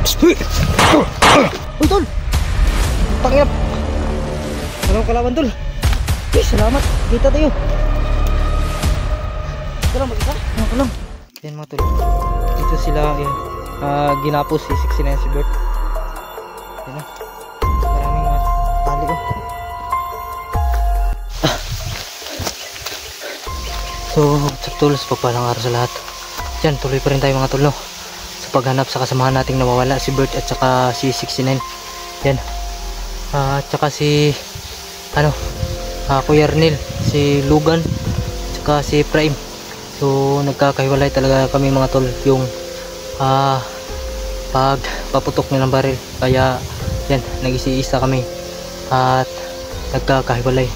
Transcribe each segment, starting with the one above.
Uy, tol! Tangina! Walang kalaban, tol. Salamat. Kita tayo. Ito lang mag-isa? Ako lang. Yan mga tol. Dito sila ginapos si 69 si Bert. Yan na. Maraming mga tali oh. So, tol, sa pagpalang araw sa lahat. Yan, tuloy pa rin tayo mga tol, no? Sa paghanap sa kasamahan nating nawawala, si Bert at saka si 69. Yan. At saka si Kuya Arnel, si Lugan, at saka si Prime. So, nagkakahiwalay talaga kami mga tol yung pagpaputok nilang baril. Kaya, yan, nag-iisa kami at nagkakahiwalay.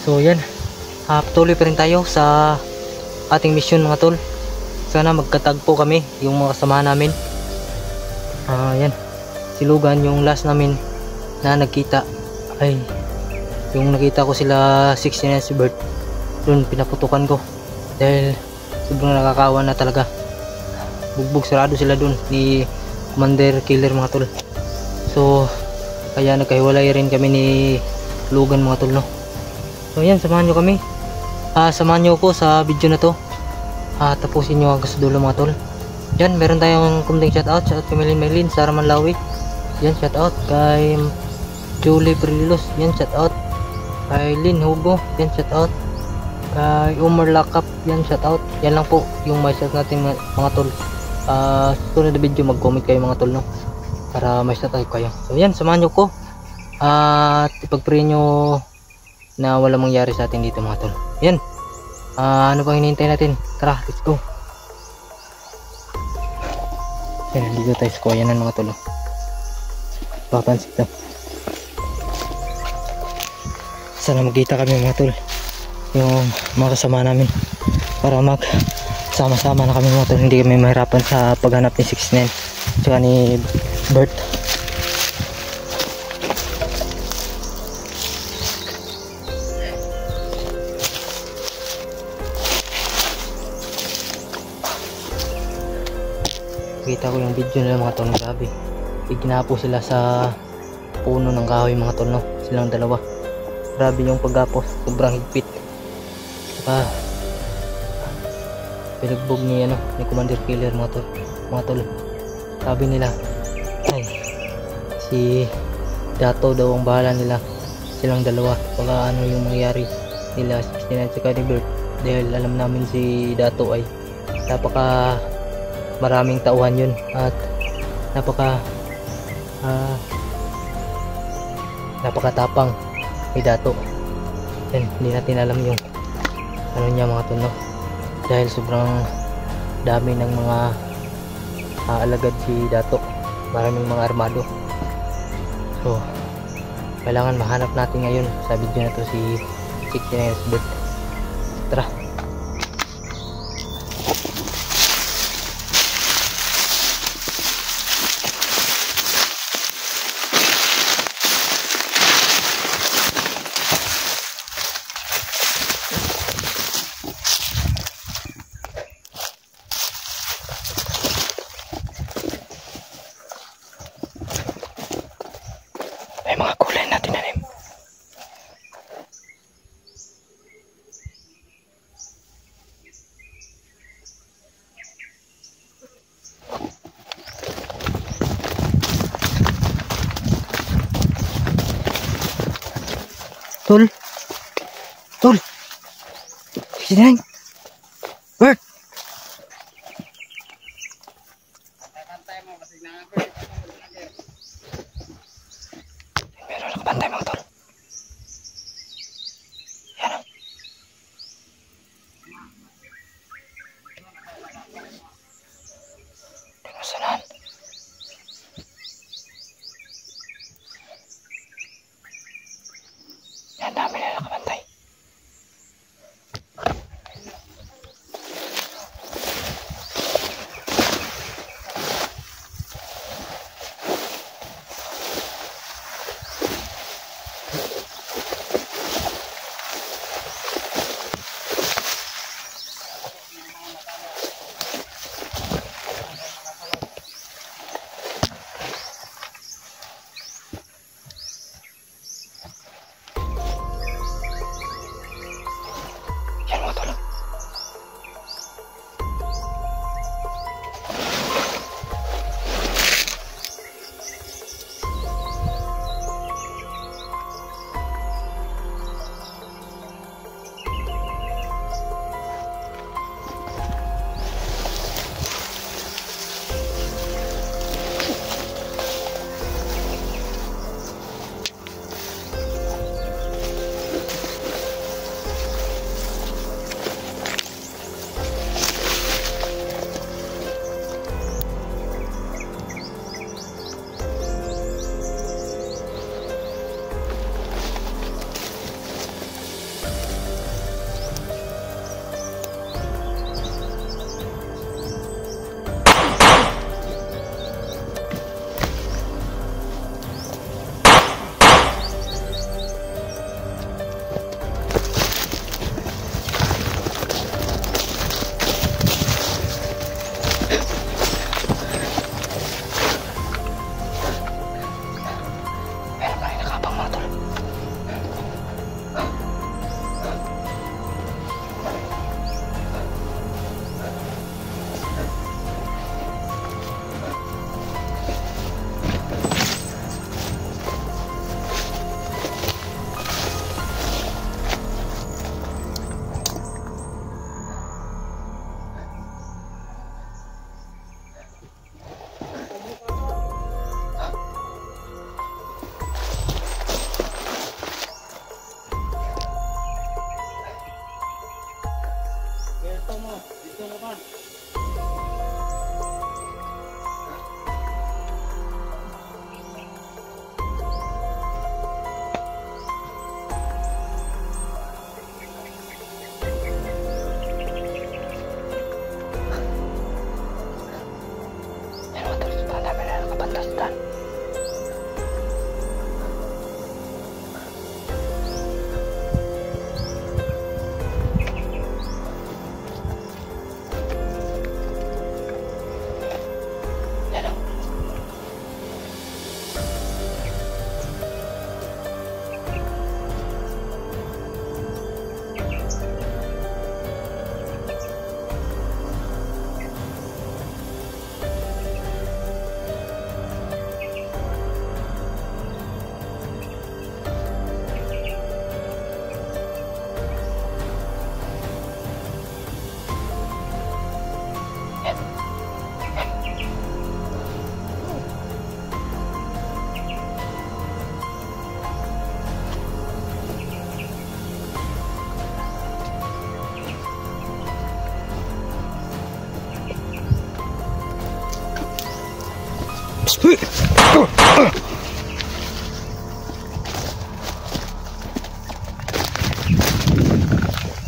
So, yan. Patuloy pa rin tayo sa ating mission mga tol. Sana magkatagpo kami yung mga kasamahan namin. Yan. Si Lugan, yung last namin na nagkita ay yung nakita ko sila 69 si Bert. Doon pinaputukan ko dahil sobrang nakakawa na talaga. Bugbog sarado sila doon ni Commander Killer mga tol. So kaya nagkahiwalay rin kami ni Lugan mga tol, no? So yan, samahan nyo kami. Samahan nyo ko sa video na to. Tapusin nyo hanggang sa dulo mga tol. Yan, meron tayong kumting shoutout. Shoutout kay Melin Sara Manlawi. Yan, shoutout kay Julie Prilos. Yan, shoutout kay Lynn Hugo. Yan, shoutout kay Umar Lakap. Yan, shoutout. Yan lang po yung may shout natin mga tol. Sunod na video mag-comment kayo mga tol, no? Para may shoutout kayo. So yan, samahan nyo ko at ipag-pray nyo na walang mangyari sa atin dito mga tol. Yan. Ano bang hinihintay natin? Tara, let's go. Yan, dito tayo sa kuwayanan mga tol. Papansin to. Sana magkita kami mga tol, yung mga kasama namin, para magsama-sama na kami mga tol. Hindi kami mahirapan sa paghanap ni 69 tsaka ni Bert. Kita ko yung video nila mga tol, grabe. Iginapo sila sa puno ng kahoy mga tol, no? Silang dalawa. Grabe yung pagapos, sobrang higpit. Saka pinagbog ni Commander Killer mga tol. Sabi nila ay si Dato daw ang bahala nila, silang dalawa. Baka ano yung mangyari nila 69 at ni Bert, dahil alam namin si Dato ay napaka maraming tauhan yun at napakatapang ni Dato. Yan, hindi natin alam yung ano niya mga tol, no? Dahil sobrang dami ng mga alagad si Dato, maraming mga armado. So kailangan mahanap natin ngayon sa video na to si 69 Bert. Tara. May mga kulay na tinanim. Tol! Tol! 69! Bert! Meron nakabantay mga tol. Yan. Dinusanan. Yan, dami na nakabantay.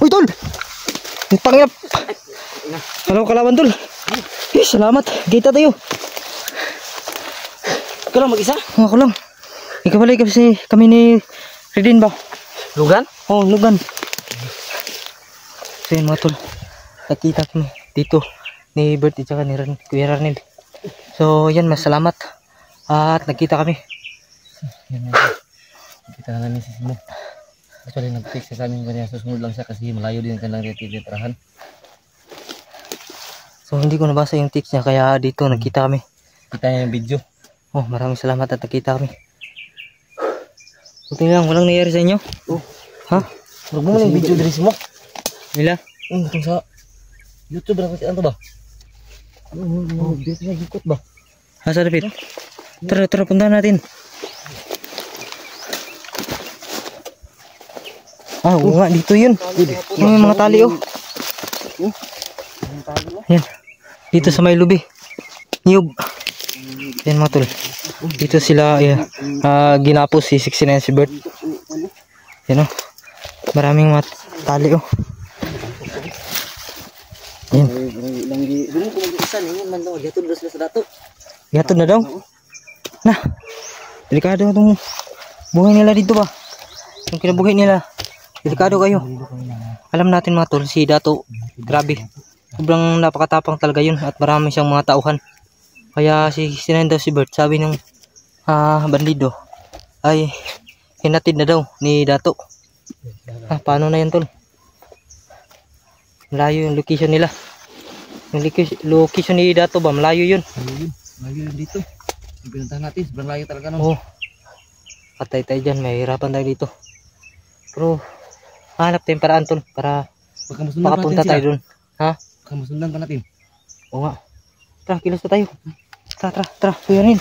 Uy, tol! Pangilap! Ano kalaban, tol? Salamat. Kita tayo. Ikaw lang mag-isa? Ako lang. Ikaw pala kasi kami ni Redin ba? Lugan? Oh, Lugan. So yun mga tol. Nakita kami dito ni Bert at saka ni Kuya Ranil. So yan, masalamat. At nakita kami. Yan. Kita na namin si Simo. Actually, nag-text sa amin kanya. Susunod lang siya kasi malayo din ang kanilang titirahan. So hindi ko nabasa yung text niya kaya dito nakita kami. Kita niya yung video. Oh, maraming salamat at nakita kami. Buti lang, walang nangyari sa inyo? Oh. Ha? Huwag mo yung video dari Simo. Nila? Itong sa YouTube na kasi ano ba? Dito na ikot ba? Ha, sa David? Tara, tara, puntahan natin. Ah, oo nga, dito yun. Yung mga tali, oh. Yan. Dito sa may lubi. Niyog. Yan mga tol. Dito sila ginapos si 69 si Bert. Yan, oh. Maraming mga tali, oh. Yan. Gatod na daw. Nah. Delikado itong buhay nila dito ba? Yung kinabuhi nila. Delikado kayo. Alam natin mga tol, si Dato, grabe. Sobrang napakatapang talaga yun at marami siyang mga tauhan. Kaya si sinayin daw si Bert, sabi ng bandido ay hinatid na daw ni Dato. Paano na yan tol? Malayo yung location nila. Yung location ni Dato ba? Malayo yun. Malayo yun dito. Yung pinuntahan natin, sobrang layo talaga nun. Oo. Patay tayo dyan, may hirapan tayo dito. Pero hanap tayong paraan tol para makapunta tayo dun. Ha? Baka masundan pa natin. Oo nga. Tara, kilos na tayo. Tara, tara, tara. Kuya rin.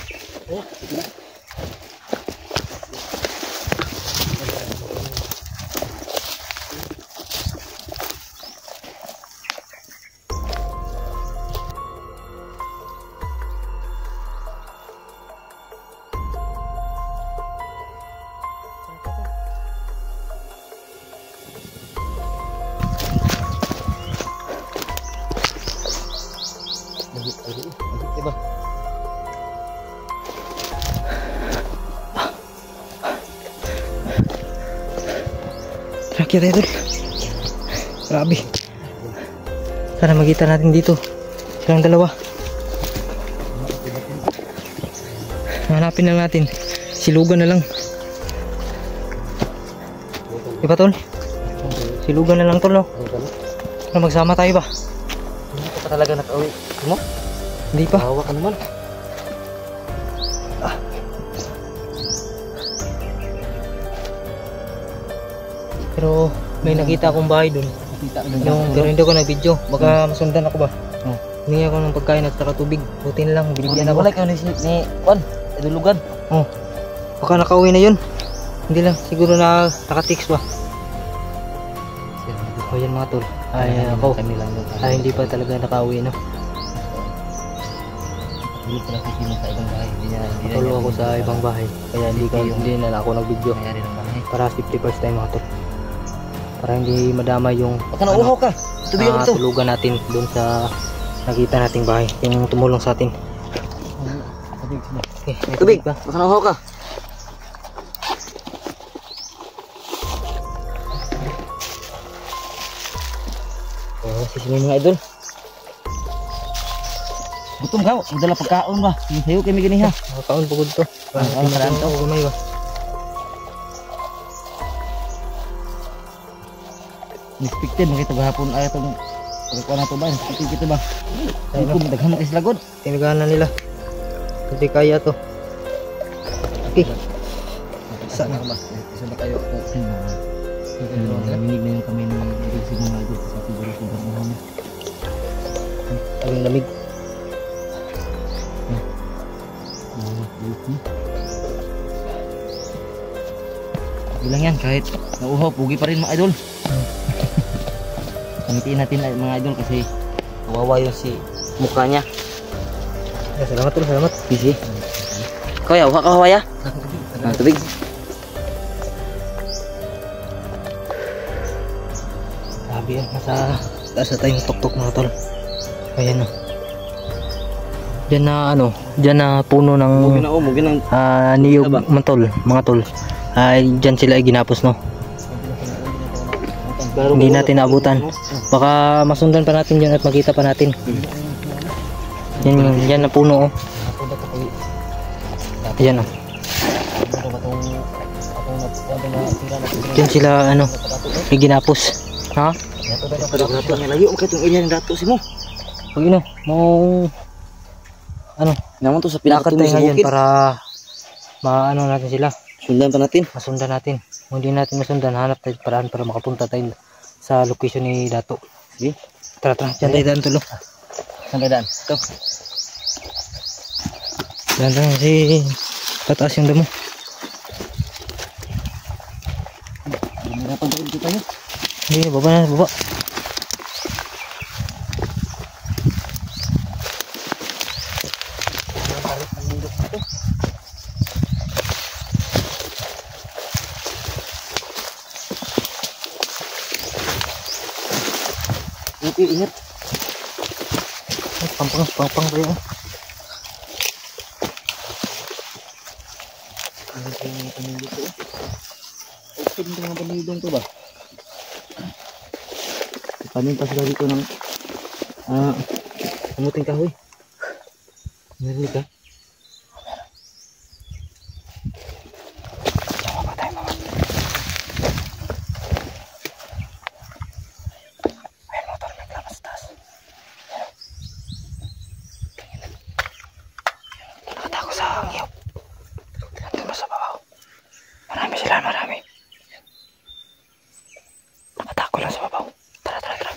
Diba? Trakya tayo tol. Grabe. Sana magkita natin dito. Silang dalawa. Hanapin lang natin. Silugan na lang. Diba tol? Silugan na lang tol, no? Magsama tayo ba? Hindi ka pa talaga nakauwi mo? Hindi pa. Hawa ka naman. Pero may nakita akong bahay dun. Pero hindi ko na video. Baka masundan ako ba? Humingi ako ng pagkain at saka tubig. Buti na lang, binigyan ako. Wala ka ni Juan, idulugan. Baka nakauwi na yun. Hindi lang, siguro na naka-text ba? O yan mga tol. Ay ako, Kami lang yung ay hindi pa talaga nakauwi no. Tulog pala si Simo sa ibang bahay. Hindi na Tulog ako sa ibang bahay. Kaya hindi na ako nag-video. Mayari ng bahay. Para safety first time mga tol. Para hindi madama yung Baka nauhaw ka. Tubig ako to. tulugan natin doon sa nakita nating bahay. Yung tumulong sa atin. Tubig. Okay, may Tubig. ba? Baka nauhaw ka. Oh, sisimi mga idol. Gutom ka. Magdala pagkaon ba? Sayo kami gani ha. Nakakaon pagod to. Maraan to. Gumay ba? Unexpected makita gahapon ay itong pagkakuha na ito ba? Unexpected kita ba? Ay ko daghan mo kay lagod. Tinaganan nila. Hindi kaya to. Okay. Sana ka ba? Isa ba kayo ako? Naminig na yung kami ng ibig mga idol kasi siguro sobrang uhaw na. Ang lamig. Bilang yan kahit nauhaw, pugi pa rin mga idol. Pamitiin natin mga idol kasi kawawa yung si mukha niya. Salamat tol, salamat. Busy. Kaya, uha ka hawaya? Tubig. Sabi yan, nasa taas na tayong tuktok mga tol. Ayan o. Diyan na ano, diyan na puno ng Mugi na. niyog mantol, mga tol. Ay, diyan sila ay ginapos no. Hindi natin naabutan. Baka masundan pa natin yun at makita pa natin. Yan na puno oh. Ayan oh. Diyan sila ano, ay ginapos. Ha? Dato nga layo makita yung area ng dato si mo. Pag ino, mau ano, Naman to sa lakad pinakatungo tayo sa ngayon bukid. para maano natin sila. Sundan pa natin. Masundan natin. Kung hindi natin masundan, hanap tayo paraan para makapunta tayo sa location ni Dato. Sige. Tara, dyan tayo daan tulo. Saan kayo daan? Ito. Daan kasi tataas yung damo. Lumirapan tayo dito tayo. Hindi, baba na, baba. Ingat. Pampang ba yun? Open ito mga banidong to ba? Panin pa sila dito ng kamuting kahoy. Narinig ka? Nakatako sa hangyo. Nandun sa babaw. Marami sila, marami. Nakatako lang sa babaw. Tara, tara, tara.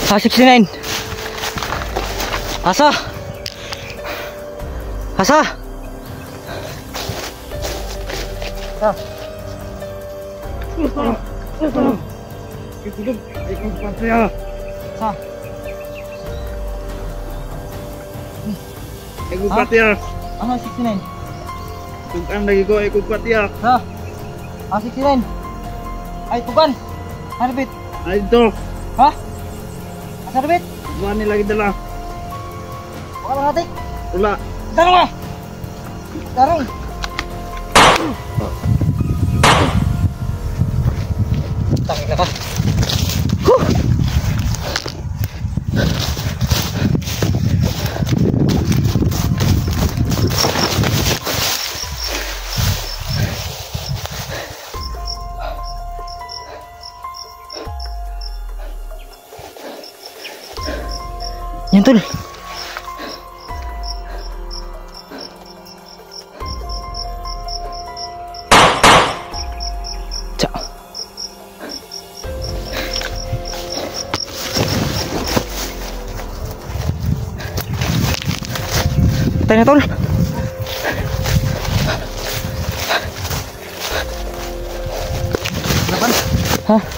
69. Asa? Asa? Asa? Asa? Ikupatia. Ano 69? Tugang lagi ko ikupatia. Asa? 69. Ay, tugan. Harbit. Ay ito. Ha? Asa harbit? Buwan nila dala. Baka lang natin. Wala. Darong ah! Darong! Tangin na ka. Huh! Yan tol. Cak. Tayo na tol. Laban. Hah?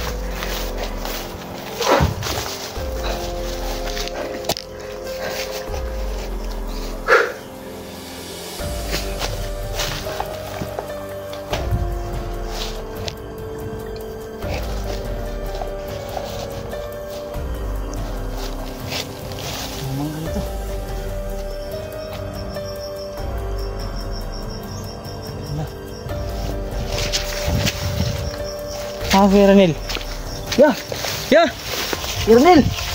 Ah, Kuya Ranil. Ya! Ya! Kuya Ranil!